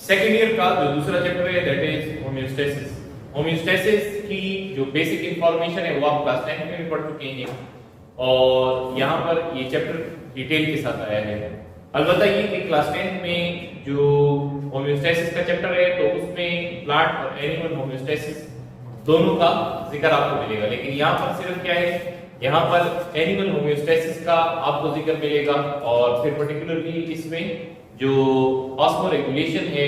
Second year का जो दूसरा चैप्टर है दैट इज होम्योस्टेसिस। होम्योस्टेसिस की जो बेसिक इंफॉर्मेशन है वो आप क्लास 10 में भी पढ़ चुके हैं और यहाँ पर ये चैप्टर डिटेल के साथ आया है। अलबत्ता ये कि क्लास 10 में जो होम्योस्टेसिस का चैप्टर है तो उसमें प्लांट और एनिमल होम्योस्टेसिस दोनों का जिक्र आपको मिलेगा, लेकिन यहाँ पर सिर्फ क्या है, यहाँ पर एनिमल होम्योस्टेसिस का आपको जिक्र मिलेगा और फिर पर्टिकुलरली इसमें जो ऑस्मोरेगुलेशन है,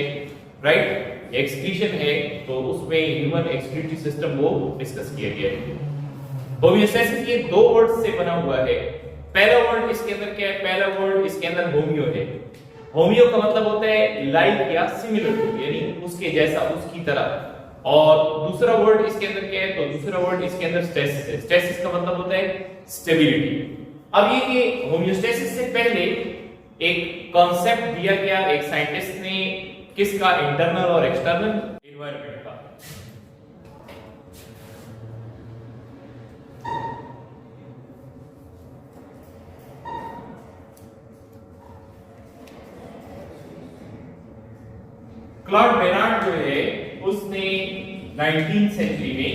राइट, एक्सक्रीशन है, तो उसमें ह्यूमन एक्सक्रीटरी सिस्टम वो डिस्कस किया गया है। होम्योस्टेसिस ये दो वर्ड से बना हुआ है। पहला वर्ड इसके अंदर क्या है, पहला वर्ड इसके अंदर होमियो है। होमियो का मतलब होता है लाइक या सिमिलर टू, यानी उसके जैसा, उसकी तरह। और दूसरा वर्ड इसके अंदर क्या है, तो दूसरा वर्ड इसके अंदर स्टेसिस है। स्टेसिस का मतलब होता है स्टेबिलिटी। अब ये कि होम्योस्टेसिस से पहले एक कॉन्सेप्ट दिया गया एक साइंटिस्ट ने, किसका, इंटरनल और एक्सटर्नल एनवायरनमेंट का। क्लॉड बेनार्ड जो है उसने 19th सेंचुरी में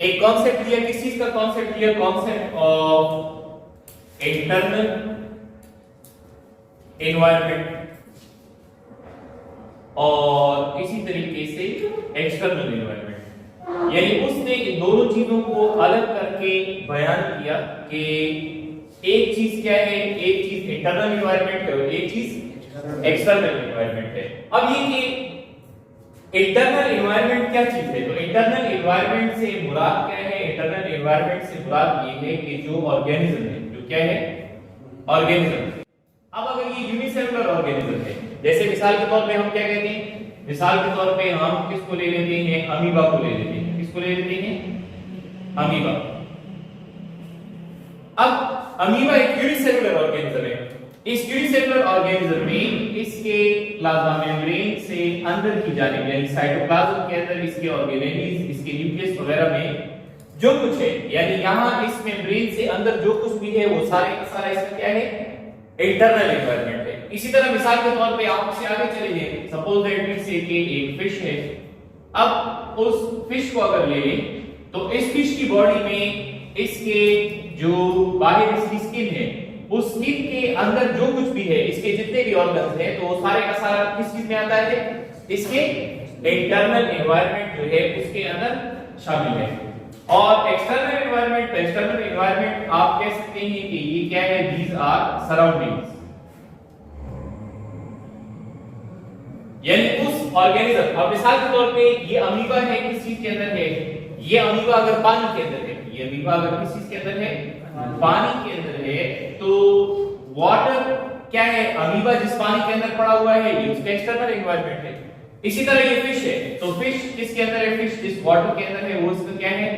एक कॉन्सेप्ट दिया, किस चीज का कॉन्सेप्ट दिया, कॉन्सेप्ट ऑफ इंटरनल एनवायरनमेंट और इसी तरीके से एक्सटर्नल एनवायरनमेंट। यानी उसने इन दोनों चीजों को अलग करके बयान किया कि एक चीज क्या है, एक चीज इंटरनल एनवायरनमेंट है और एक चीज एक्सटर्नल एनवायरनमेंट है। अब ये कि इंटरनल एनवायरनमेंट क्या चीज है, तो इंटरनल एनवायरनमेंट से मुराद क्या है, इंटरनल एनवायरनमेंट से मुराद ये है कि जो ऑर्गेनिज्म है, जो क्या है, ऑर्गेनिज्म। अब अगर ये यूनिसेलुलर ऑर्गेनिज्म है, जैसे मिसाल के तौर पे हम क्या कहते हैं, मिसाल के तौर पे हम किसको ले लेते हैं, अमीबा को ले लेते हैं। किसको ले लेते हैं, अमीबा। अब अमीबा एक यूनिसेलुलर ऑर्गेनिज्म है। इस यूनिसेलुलर ऑर्गेनिज्म में इसके प्लाज्मा मेम्ब्रेन से अंदर की जानिब यानी साइटोप्लाज्म के अंदर इसके ऑर्गेनेलीज, इसके न्यूक्लियस वगैरह में जो कुछ है, यानी यहां इस मेम्ब्रेन से अंदर जो कुछ भी है वो सारे का सारा इसका क्या है, इंटरनल एनवायरनमेंट है। इसी तरह मिसाल के तौर पे आप उससे आगे चले जाइए, सपोज दैट वी से कि एक फिश है। अब उस फिश को अगर ले लें तो इस फिश की बॉडी में इसके जो बाहर इसकी स्किन है, उस स्किन के अंदर जो कुछ भी है, इसके जितने भी ऑर्गन्स हैं, तो वो सारे का सारा किस चीज में आता है, इसके इंटरनल एनवायरनमेंट जो है उसके अंदर शामिल है। और एक्सटर्नल एनवायरनमेंट, एक्सटर्नल एनवायरनमेंट आप कह सकते हैं कि ये क्या है, दीज आर सराउंडिंग्स, यानी उस ऑर्गेनिज्म। अब मिसाल के तौर पे ये अमीबा है, किस चीज के अंदर है, ये अमीबा अगर पानी के अंदर है, ये अमीबा अगर किस चीज के अंदर है, पानी के अंदर है, तो वाटर क्या है, अमीबा जिस पानी के अंदर पड़ा हुआ है ये उसका एक्सटर्नल एनवायरनमेंट है। इसी तरह ये फिश है, तो फिश किसके अंदर है, फिश जिस वाटर के अंदर है वो उसका क्या है,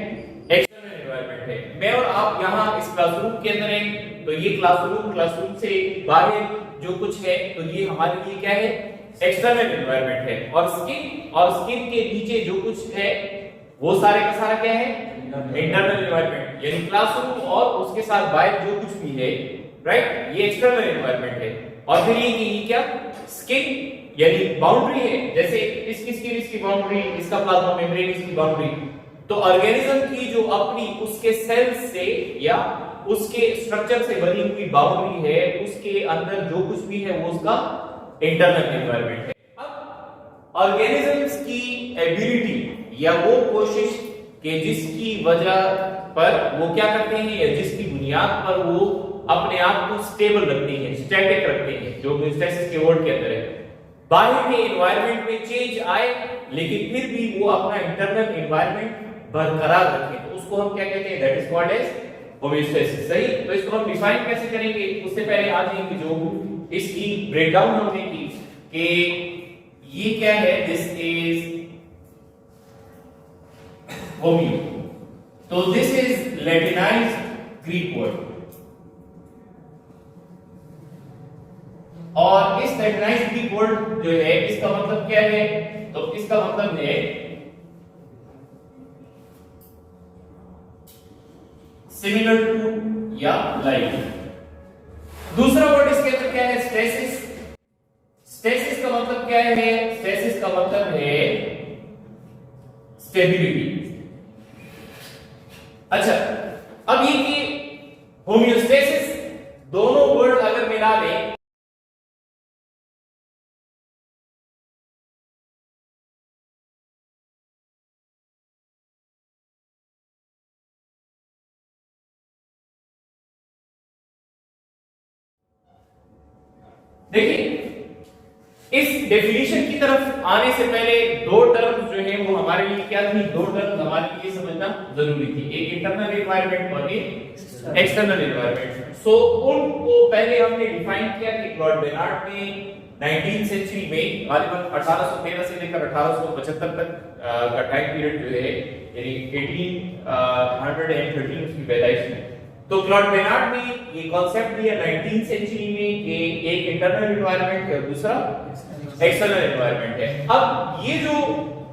एक्सटर्नल एनवायरनमेंट है। मैं और आप यहाँ इस क्लासरूम के अंदर हैं, तो ये क्लासरूम से बाहर जो कुछ है तो ये हमारे लिए क्या है, एक्सटर्नल एनवायरनमेंट है। और स्किन के नीचे जो कुछ है वो सारे का सारा क्या है, इंटरनल एनवायरनमेंट, यानी क्लासरूम और उसके साथ बाहर जो कुछ भी है, राइट, ये एक्सटर्नल एनवायरनमेंट है। और फिर ये कि ये क्या, स्किन यानी बाउंड्री है, जैसे इसकी स्किन इसकी बाउंड्री, इसका प्लाज्मा मेम्ब्रेन इसकी बाउंड्री। तो ऑर्गेनिज्म की जो अपनी उसके सेल्स से या उसके स्ट्रक्चर से बनी हुई बाउंड्री है, उसके अंदर जो कुछ भी है वो उसका इंटरनल एनवायरनमेंट है। अब ऑर्गेनिजम्स की एबिलिटी या वो कोशिश कि जिसकी वजह पर वो क्या करते हैं या जिसकी बुनियाद पर वो अपने आप को स्टेबल रखते हैं, स्टैटिक रखते हैं, जो होम्योस्टेसिस के वर्ड के अंदर है। बाहर के एनवायरनमेंट में चेंज आए लेकिन फिर भी वो अपना इंटरनल एनवायरनमेंट बरकरार रखें, तो उसको हम क्या कहते हैं, that is called as homeostasis. सही, तो इसको हम डिफाइन कैसे करेंगे, उससे पहले आ जाएंगे जो इसकी ब्रेकडाउन हमने की कि ये क्या है, दिस इज होमियो। तो दिस इज लैटिनाइज्ड ग्रीक वर्ड, और इस लैटिनाइज्ड ग्रीक वर्ड जो है इसका मतलब क्या है, तो इसका मतलब है सिमिलर टू या लाइक। दूसरा वर्ड इसके अंदर क्या है? स्टेसिस। स्टेसिस का मतलब क्या है? स्टेसिस का मतलब है स्टेबिलिटी। अच्छा, अब ये कि होम्योस्टेसिस दोनों वर्ड अगर मिला दें देखिए, इस डेफिनेशन की तरफ आने से पहले दो टर्म्स जो है वो हमारे लिए क्या थी? दो टर्म्स हमारे लिए समझना जरूरी थी, एक इंटरनल एनवायरनमेंट और एक एक्सटर्नल एनवायरनमेंट। सो उनको पहले हमने डिफाइन किया कि क्लॉड बेनार्ड ने 19th सेंचुरी में करीबन 1813 से लेकर 1875 तक का टाइम पीरियड जो है, यानी 1813 उसकी पैदाइश में, तो क्लॉड बेनार्ड ने ये कॉन्सेप्ट दिया 19th सेंचुरी में कि एक इंटरनल एनवायरनमेंट है और दूसरा एक्सटर्नल एनवायरनमेंट है। अब ये जो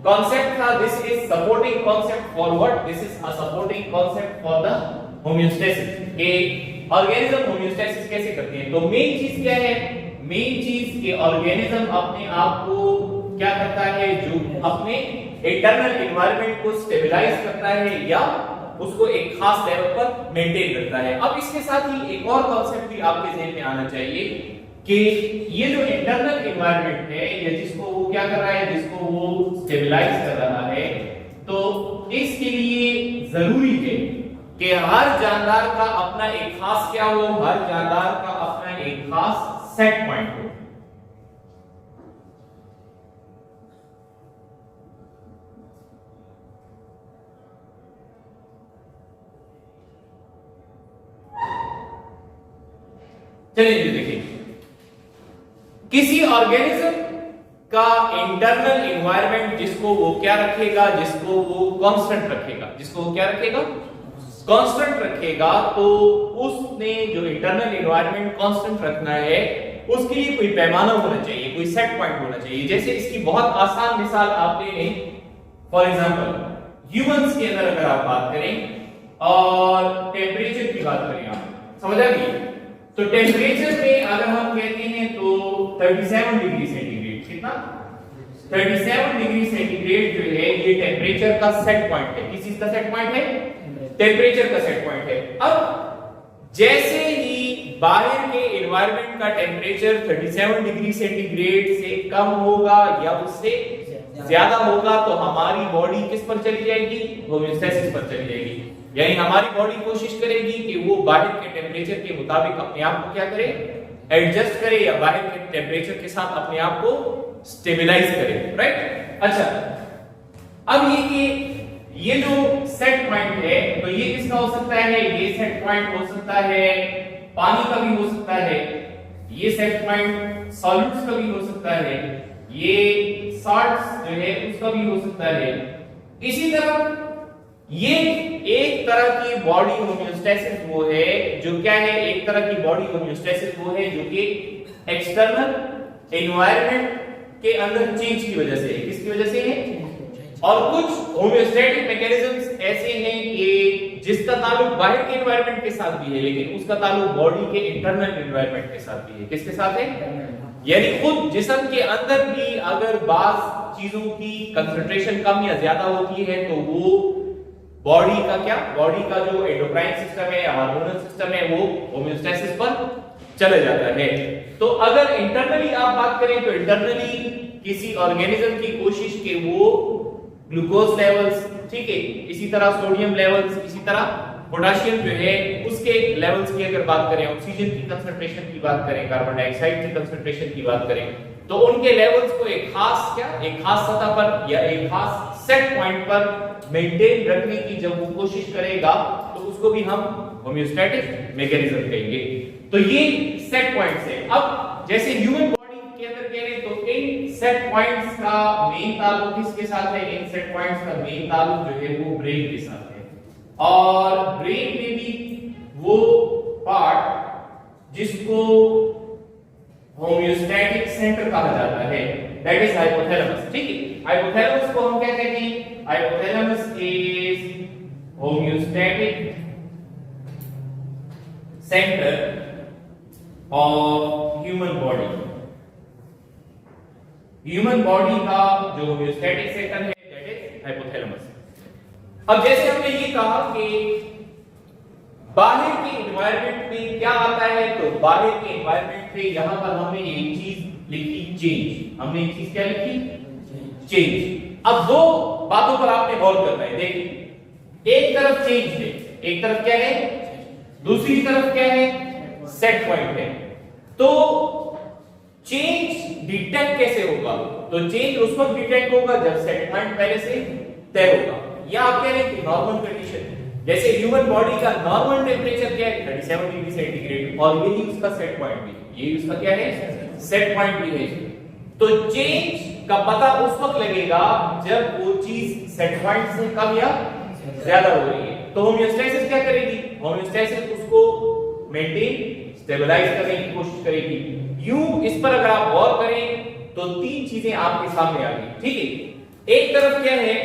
कॉन्सेप्ट था, this is supporting concept for what? This is a supporting concept for the homeostasis. के ऑर्गेनिज्म होम्योस्टेसिस कैसे करते हैं? तो मेन चीज क्या है? मेन चीज के ऑर्गेनिज्म अपने आप को क्या करता है? जो अपने इंटरनल एनवायरनमेंट को स्टेबलाइज करता है या उसको एक खास लेवल पर मेंटेन करता है। अब इसके साथ ही एक और कॉन्सेप्ट भी आपके ज़हन में आना चाहिए कि ये जो इंटरनल एनवायरनमेंट है, या जिसको वो क्या कर रहा है, जिसको वो स्टेबलाइज कर रहा है, तो इसके लिए जरूरी है कि हर जानदार का अपना एक खास क्या हो, हर जानदार का अपना एक खास सेट पॉइंट हो। चलिए देखिए, किसी ऑर्गेनिज्म का इंटरनल एनवायरनमेंट जिसको वो क्या रखेगा, जिसको वो कांस्टेंट रखेगा, जिसको वो क्या रखेगा? कांस्टेंट रखेगा। तो उसने जो इंटरनल एनवायरनमेंट कांस्टेंट रखना है, उसके लिए कोई पैमाना होना चाहिए, कोई सेट पॉइंट होना चाहिए। जैसे इसकी बहुत आसान मिसाल आप ले लें, फॉर एग्जांपल ह्यूमंस के अंदर अगर आप बात करें और टेम्परेचर की बात करें, आप समझ आ गई? तो टेम्परेचर में अगर हम कहते हैं तो 37 डिग्री सेंटीग्रेड, कितना? 37 डिग्री सेंटीग्रेड जो है ये टेम्परेचर का सेट पॉइंट है। किस चीज का सेट पॉइंट है? टेम्परेचर का सेट पॉइंट है। अब जैसे ही बाहर के एनवायरनमेंट का टेम्परेचर 37 डिग्री सेंटीग्रेड से कम होगा या उससे ज्यादा होगा, तो हमारी बॉडी किस पर चली जाएगी? होम्योस्टेसिस पर चली जाएगी। यानी हमारी बॉडी कोशिश करेगी कि वो बाहर के टेम्परेचर के मुताबिक अपने आप को क्या करे? एडजस्ट करे, या बाहर के टेम्परेचर के साथ अपने आप को स्टेबलाइज करे, राइट? अच्छा, अब ये कि ये जो सेट पॉइंट है, तो ये किसका हो सकता है? ये सेट पॉइंट हो सकता है पानी का भी हो सकता है, ये सेट पॉइंट सॉल्यूट्स का भी हो सकता है, ये सॉल्ट्स जो है उसका भी हो सकता है। इसी तरह ये एक तरह की बॉडी होम्योस्टेसिस वो है जो क्या है? एक तरह की बॉडी होम्योस्टेसिस वो है जो कि एक्सटर्नल एनवायरनमेंट के अंदर चेंज की वजह से है। किसकी वजह से है? और कुछ होम्योस्टैटिक मैकेनिज्म्स ऐसे हैं कि जिसका ताल्लुक बाहर के एनवायरनमेंट के साथ भी है, लेकिन उसका ताल्लुक बॉडी के इंटरनल एनवायरनमेंट के साथ भी है। किसके साथ है? यानी खुद जिस्म के अंदर भी अगर बाज चीजों की कंसंट्रेशन कम या ज्यादा होती है, तो वो बॉडी का क्या? बॉडी का जो एंडोक्राइन सिस्टम है या हार्मोनल सिस्टम है, वो होम्योस्टेसिस पर चले जाता है। तो अगर इंटरनली आप बात करें तो इंटरनली किसी ऑर्गेनिज्म की कोशिश के वो ग्लूकोज लेवल्स, ठीक है, इसी तरह सोडियम लेवल्स, इसी तरह पोटेशियम जो है उसके लेवल्स की अगर बात करें, ऑक्सीजन की कंसंट्रेशन की बात करें, कार्बन डाइऑक्साइड की कंसंट्रेशन की बात करें, तो उनके लेवल्स को एक खास क्या? एक खास सतह पर या एक खास सेट पॉइंट पर मेंटेन रखने की जब वो कोशिश करेगा, तो उसको भी हम होम्योस्टैटिक मैकेनिज्म कहेंगे। तो ये सेट पॉइंट्स है। अब जैसे ह्यूमन बॉडी के अंदर कह रहे तो इन सेट पॉइंट्स का मेन ताल्लुक किसके साथ है? इन सेट पॉइंट्स का मेन ताल्लुक जो है वो ब्रेन के साथ है। और ब्रेन में भी वो पार्ट जिसको होम्योस्टैटिक सेंटर कहा जाता है, दैट इज हाइपोथैलेमस, ठीक है? हाइपोथैलेमस को हम क्या कहते हैं? Hypothalamus is homeostatic centre of human body. Human body का जो होम्योस्टैटिक सेक्टर है दैट इज हाइपोथैलेमस। अब जैसे हमने ये कहा कि बाहर के एनवायरनमेंट में क्या आता है, तो बाहर के एनवायरनमेंट में यहां पर हमने एक चीज लिखी चेंज। हमने एक चीज क्या लिखी? चेंज। अब दो बातों पर आपने गौर करना है। देखिए, एक तरफ चेंज है, एक तरफ क्या है, दूसरी तरफ क्या है, सेट पॉइंट है। तो चेंज डिटेक्ट कैसे होगा? तो चेंज उस वक्त डिटेक्ट होगा जब सेट पॉइंट पहले से तय होगा। या आप कह रहे हैं कि नॉर्मल कंडीशन, जैसे ह्यूमन बॉडी का नॉर्मल टेम्परेचर क्या है, 37 डिग्री सेंटीग्रेड, और यही उसका सेट पॉइंट भी, ये उसका क्या है, सेट पॉइंट भी है। तो चेंज का पता उस वक्त लगेगा जब वो चीज सेट पॉइंट से कम या ज्यादा हो रही है। तो होम्योस्टैसिस क्या करेगी? होम्योस्टैसिस उसको मेंटेन, स्टेबलाइज करने की कोशिश करेगी। यूं इस पर अगर आप गौर करें तो तीन चीजें आपके सामने आ गई, ठीक है। एक तरफ क्या है,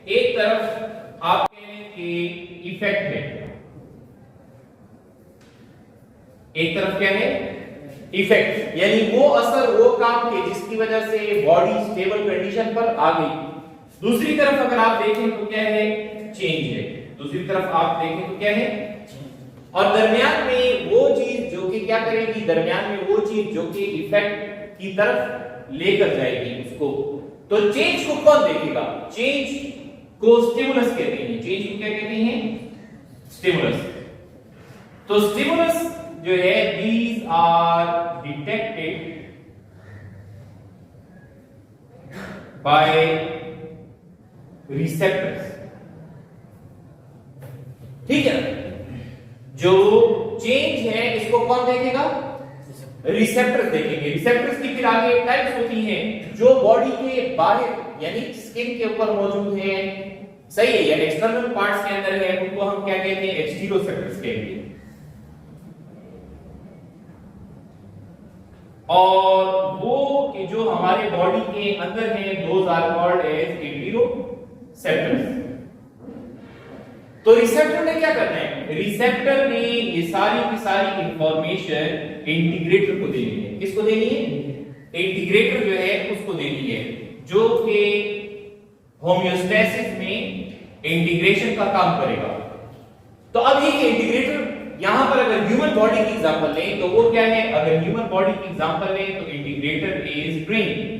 एक तरफ आप कह रहे हैं कि इफेक्ट है, एक तरफ क्या है, इफेक्ट, यानी वो असर, वो काम के जिसकी वजह से बॉडी स्टेबल कंडीशन पर आ गई। दूसरी तरफ अगर आप देखें तो क्या है, चेंज है। दूसरी तरफ आप देखें तो क्या है, और दरमियान में वो चीज जो कि क्या करेगी, दरमियान में वो चीज जो कि इफेक्ट की तरफ लेकर जाएगी उसको। तो चेंज को कौन देखेगा? चेंज को स्टिमुलस कहते हैं। चेंज को क्या कहते हैं? स्टिमुलस। तो स्टिमुलस जो है, these are detected by receptors, ठीक है। जो चेंज है इसको कौन देखेगा? रिसेप्टर्स देखेंगे। रिसेप्टर्स की फिर आगे टाइप्स होती हैं जो बॉडी के बाहर यानी स्किन के ऊपर मौजूद है, सही है, यानी एक्सटर्नल पार्ट्स के अंदर है, उनको हम क्या कहते हैं? एक्सटीरोसेप्टर्स कहते हैं। और वो कि जो हमारे बॉडी के अंदर है, दोज आर कॉल्ड एज इंटेरोसेप्टर्स। तो रिसेप्टर ने क्या करना है? रिसेप्टर ने ये सारी की सारी इंफॉर्मेशन इंटीग्रेटर को देनी है। किसको देनी है? इंटीग्रेटर जो है उसको देनी है, जो कि होम्योस्टैसिस में इंटीग्रेशन का काम करेगा। तो अब ये इंटीग्रेटर यहां पर अगर ह्यूमन बॉडी की एग्जांपल लें तो वो क्या है? अगर ह्यूमन बॉडी की एग्जांपल लें तो इंटीग्रेटर इज ब्रेन।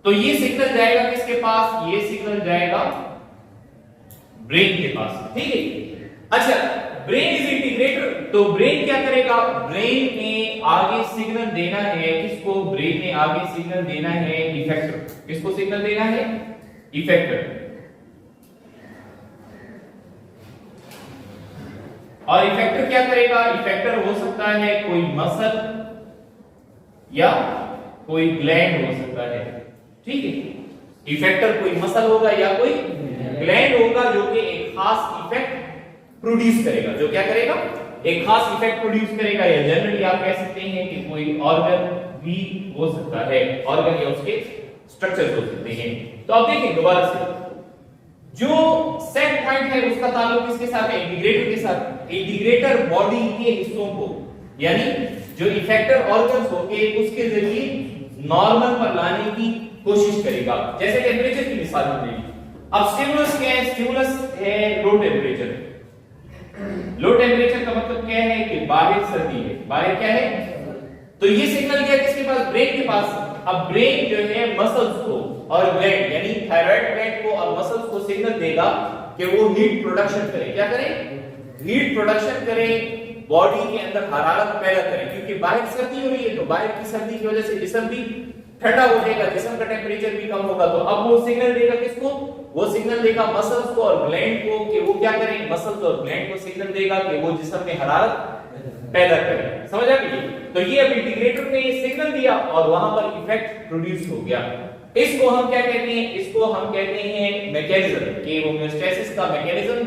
तो ये सिग्नल जाएगा किसके पास? ये सिग्नल जाएगा ब्रेन के पास, ठीक है। अच्छा, ब्रेन इज इंटीग्रेटर, तो ब्रेन क्या करेगा? ब्रेन ने आगे सिग्नल देना है किसको? ब्रेन ने आगे सिग्नल देना है इफेक्टर। किसको सिग्नल देना है? इफेक्टर। और इफेक्टर क्या करेगा? इफेक्टर हो सकता है कोई मसल या कोई ग्लैंड हो सकता है, ठीक है। इफेक्टर कोई मसल होगा या कोई ग्लैंड होगा जो कि एक खास इफेक्ट प्रोड्यूस करेगा। जो क्या करेगा? एक खास इफेक्ट प्रोड्यूस करेगा। या जनरली आप कह सकते हैं कि कोई ऑर्गन भी हो सकता है, ऑर्गन या उसके स्ट्रक्चर्स हो सकते हैं। तो आप देखिए दोबारा से, जो सेट पॉइंट है उसका ताल्लुक किसके साथ है? इंटीग्रेटर के साथ। इंटीग्रेटर बॉडी के हिस्सों को यानी जो इफेक्टर ऑर्गन्स होंगे उसके जरिए नॉर्मल पर लाने की कोशिश करेगा। जैसे टेम्परेचर की मिसाल हमने ली। अब स्टिमुलस क्या है? स्टिमुलस है लो टेम्परेचर। लो टेम्परेचर का मतलब क्या है? कि बाहर सर्दी है, बाहर क्या है? तो ये सिग्नल गया किसके पास? ब्रेन के पास। अब ब्रेन जो है मसल्स को और ग्लैंड यानी थायराइड ग्लैंड को और मसल्स को सिग्नल देगा कि वो हीट प्रोडक्शन करे। क्या करे? हीट प्रोडक्शन करे, बॉडी के अंदर हरारत पैदा करे, क्योंकि बाहर सर्दी हो रही है। तो बाहर की सर्दी की वजह से जिस्म भी ठंडा हो जाएगा, जिस्म का टेम्परेचर भी कम होगा। तो अब वो सिग्नल देगा किसको? वो सिग्नल देगा मसल्स को और ग्लैंड को कि वो क्या करें? मसल्स और ग्लैंड को सिग्नल देगा कि वो जिस्म में हरारत पैदा करें। समझ आ गई? तो ये अब इंटीग्रेटर ने सिग्नल दिया और वहां पर इफेक्ट प्रोड्यूस हो गया। इसको हम क्या कहते हैं? इसको हम कहते हैं मैकेनिज्म। कि होम्योस्टैसिस का मैकेनिज्म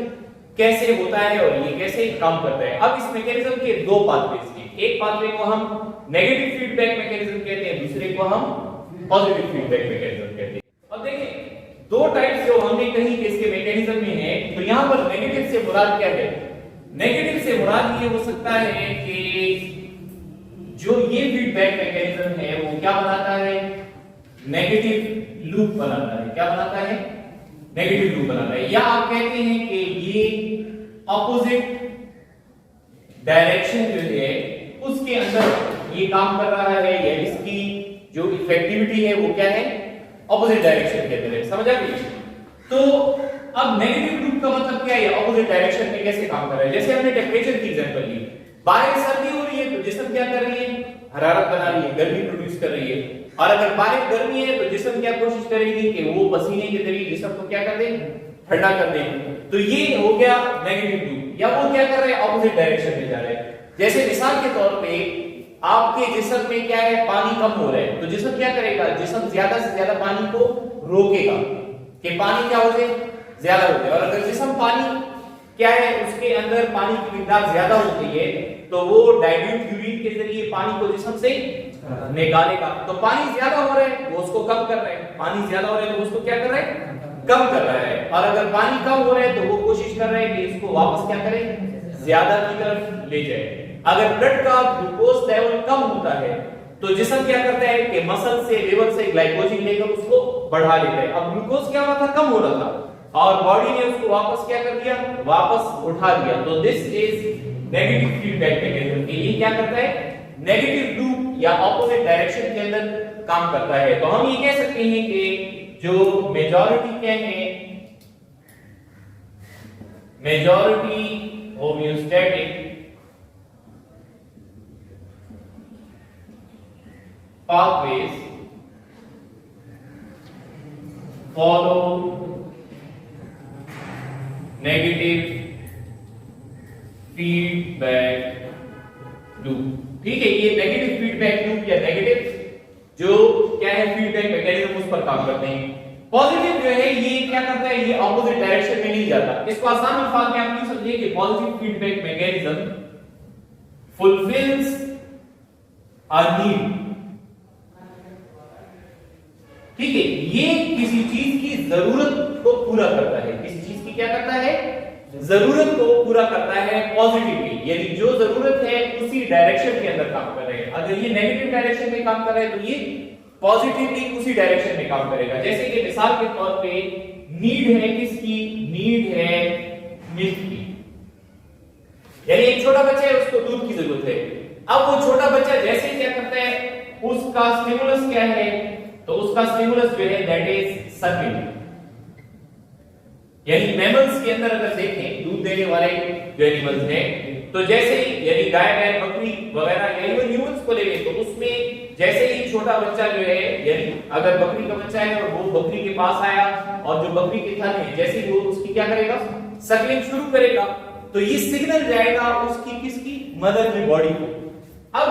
कैसे होता है और ये कैसे काम करता है। अब इस मैकेनिज्म के दो पाथवेज हैं। एक पाथवे को हम नेगेटिव फीडबैक मैकेनिज्म कहते हैं, दूसरे को हम पॉजिटिव फीडबैक मैकेनिज्म कहते हैं। अब देखिए, दो टाइप्स जो हमने कहीं के से मुराद क्या है? नेगेटिव से मुराद ये हो सकता है कि जो ये फीडबैक मैकेनिज्म है वो क्या बनाता है? नेगेटिव लूप बनाता है। क्या बनाता है? नेगेटिव लूप बनाता है। या आप कहते हैं कि ये ऑपोजिट डायरेक्शन जो है उसके अंदर ये काम कर रहा है, या इसकी जो इफेक्टिविटी है वो क्या है? ऑपोजिट डायरेक्शन के अंदर है। समझ आ गई? तो अब नेगेटिव लूप का मतलब क्या है? ऑपोजिट डायरेक्शन में कैसे काम कर रहा है? जैसे हमने टेम्परेचर की एग्जांपल ली, बाहर सर्दी हो रही है तो जिस्म क्या कर रही है? हरारत बना रही है, गर्मी प्रोड्यूस कर रही है। और अगर बाहर गर्मी है तो जिस्म क्या कोशिश करेगी कि वो पसीने के जरिए जिस्म को क्या कर दे? ठंडा कर दे। तो ये हो गया नेगेटिव लूप। या वो क्या कर रहे हैं? ऑपोजिट डायरेक्शन में जा रहे हैं। जैसे मिसाल के तौर पे आपके जिस्म में क्या है? पानी कम हो रहा है, तो जिस्म क्या करेगा? जिस्म ज्यादा से ज्यादा पानी को रोकेगा कि पानी क्या हो जाए? ज्यादा हो जाए। और अगर जिस्म पानी क्या है उसके अंदर पानी की मिकदार ज्यादा होती है तो वो डाइल्यूट यूरिन के जरिए पानी को जिस्म से निकालेगा। तो पानी ज्यादा हो रहा है वो उसको कम कर रहा है, पानी ज्यादा हो रहा है तो उसको क्या कर रहा है? कम कर रहा है। और अगर पानी कम हो रहा है तो वो कोशिश कर रहा है कि इसको वापस क्या करे? ज्यादा की तरफ ले जाए। अगर ब्लड का ग्लूकोज लेवल कम होता है तो जिस्म क्या करता है कि मसल से, लिवर से ग्लाइकोजन लेकर उसको बढ़ा लेता है। अब ग्लूकोज क्या हुआ था? कम हो रहा था और बॉडी ने उसको वापस क्या कर दिया? वापस उठा लिया। तो this is negative feedback mechanism. ये क्या करता है? नेगेटिव लूप या ऑपोजिट डायरेक्शन के अंदर काम करता है। तो हम ये कह सकते हैं कि जो मेजॉरिटी क्या है? Majority homeostatic pathways follow negative feedback loop। ठीक है, ये नेगेटिव फीडबैक लूप या नेगेटिव जो क्या है फीडबैक मैकेनिज्म उस पर काम करते हैं। पॉजिटिव जो है ये क्या करता है? ये ऑपोजिट डायरेक्शन में नहीं जाता। इसको आसान अल्फाज में आप यूं समझिए कि positive feedback mechanism fulfils a need. ठीक है, ये किसी चीज की जरूरत को पूरा करता है। किसी चीज की क्या करता है? जरूरत को पूरा करता है पॉजिटिवली। यानी जो जरूरत है उसी डायरेक्शन के अंदर काम कर रहे हैं। अगर ये नेगेटिव डायरेक्शन में काम कर रहा है तो ये पॉजिटिवली उसी डायरेक्शन में काम करेगा। जैसे कि मिसाल के तौर पे नीड है किसकी? नीड है मिल्क की। यानी एक छोटा बच्चा है उसको दूध की जरूरत है। अब वो छोटा बच्चा जैसे क्या करता है? उसका स्टिमुलस क्या है? तो उसका स्टिमुलस जो है दैट इज सकिंग। यानी मैमल्स के अंदर अगर देखें दूध देने वाले जो एनिमल्स हैं तो जैसे ही यानी गाय बैल बकरी वगैरह या इवन ह्यूमंस को ले लें तो उसमें जैसे ही छोटा बच्चा जो है यानी अगर बकरी का बच्चा है और वो बकरी के पास आया और जो बकरी के थन है जैसे ही वो उसकी क्या करेगा? सकिंग शुरू करेगा तो ये सिग्नल जाएगा उसकी किसकी? मदर की बॉडी को। अब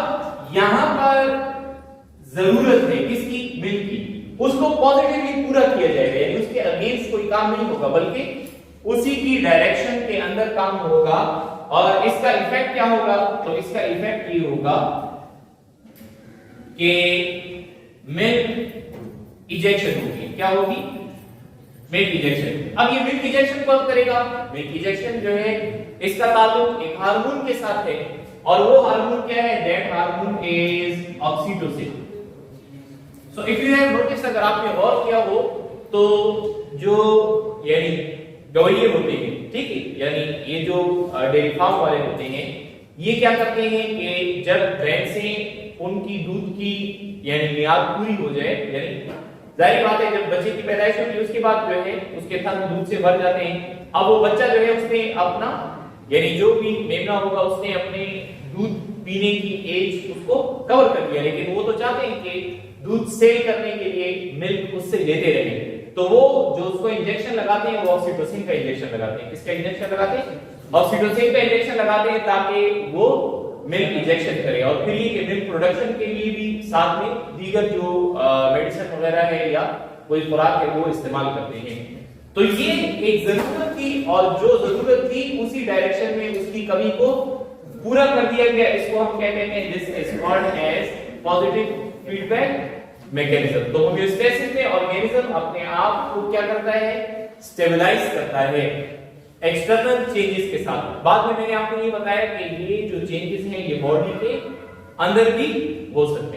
यहां पर जरूरत है किसकी? मिल्क की। उसको पॉजिटिवली पूरा किया जाएगा यानी उसके अगेंस्ट कोई काम नहीं होगा बल्कि उसी की डायरेक्शन के अंदर काम होगा। और इसका इफेक्ट क्या होगा? तो इसका इफेक्ट ये होगा कि मिल्क इजेक्शन होगी। क्या होगी? Milk ejection. अब ये मिल्क इजेक्शन कौन करेगा? मिल्क इजेक्शन जो है इसका ताल्लुक एक हार्मोन के साथ है और वो हार्मोन क्या है? That hormone is oxytocin. So if you have notice, अगर आपने गौर किया हो तो जो यानी गवैये होते हैं, ठीक है, यानी ये जो डेयरी फार्म वाले होते हैं ये क्या करते हैं कि जब भैंसें उनकी दूध की यानी मियाद पूरी हो जाए यानी जाहिर बात है जब बच्चे की पैदाइश होती है उसके बाद जो है उसके थन दूध से भर जाते हैं। अब वो बच्चा जो है उसने अपना यानी जो भी मेमना होगा उसने अपने दूध पीने की एज उसको कवर कर दिया, लेकिन वो तो चाहते हैं कि दूध सेल करने के लिए मिल्क उससे लेते रहे। तो वो जो उसको इंजेक्शन लगाते हैं वो ऑक्सीटोसिन का इंजेक्शन लगाते हैं। किसका इंजेक्शन लगाते हैं? ऑक्सीटोसिन का इंजेक्शन लगाते हैं ताकि वो मिल्क इंजेक्शन करे और फिर ये मिल्क प्रोडक्शन के लिए भी साथ में दीगर जो मेडिसिन वगैरह है या कोई खुराक है वो इस्तेमाल करते हैं। तो ये एक जरूरत थी और जो जरूरत थी उसी डायरेक्शन में उसकी कमी को पूरा कर दिया गया। इसको हम कहते हैं this is called as positive feedback mechanism. तो होम्योस्टेसिस में ऑर्गेनिज्म अपने आप को क्या करता है? स्टेबलाइज करता है। एक्सटर्नल चेंजेस के साथ। बाद में मैंने आपको ये बताया कि ये जो चेंजेस हैं ये बॉडी के अंदर भी हो सकते हैं।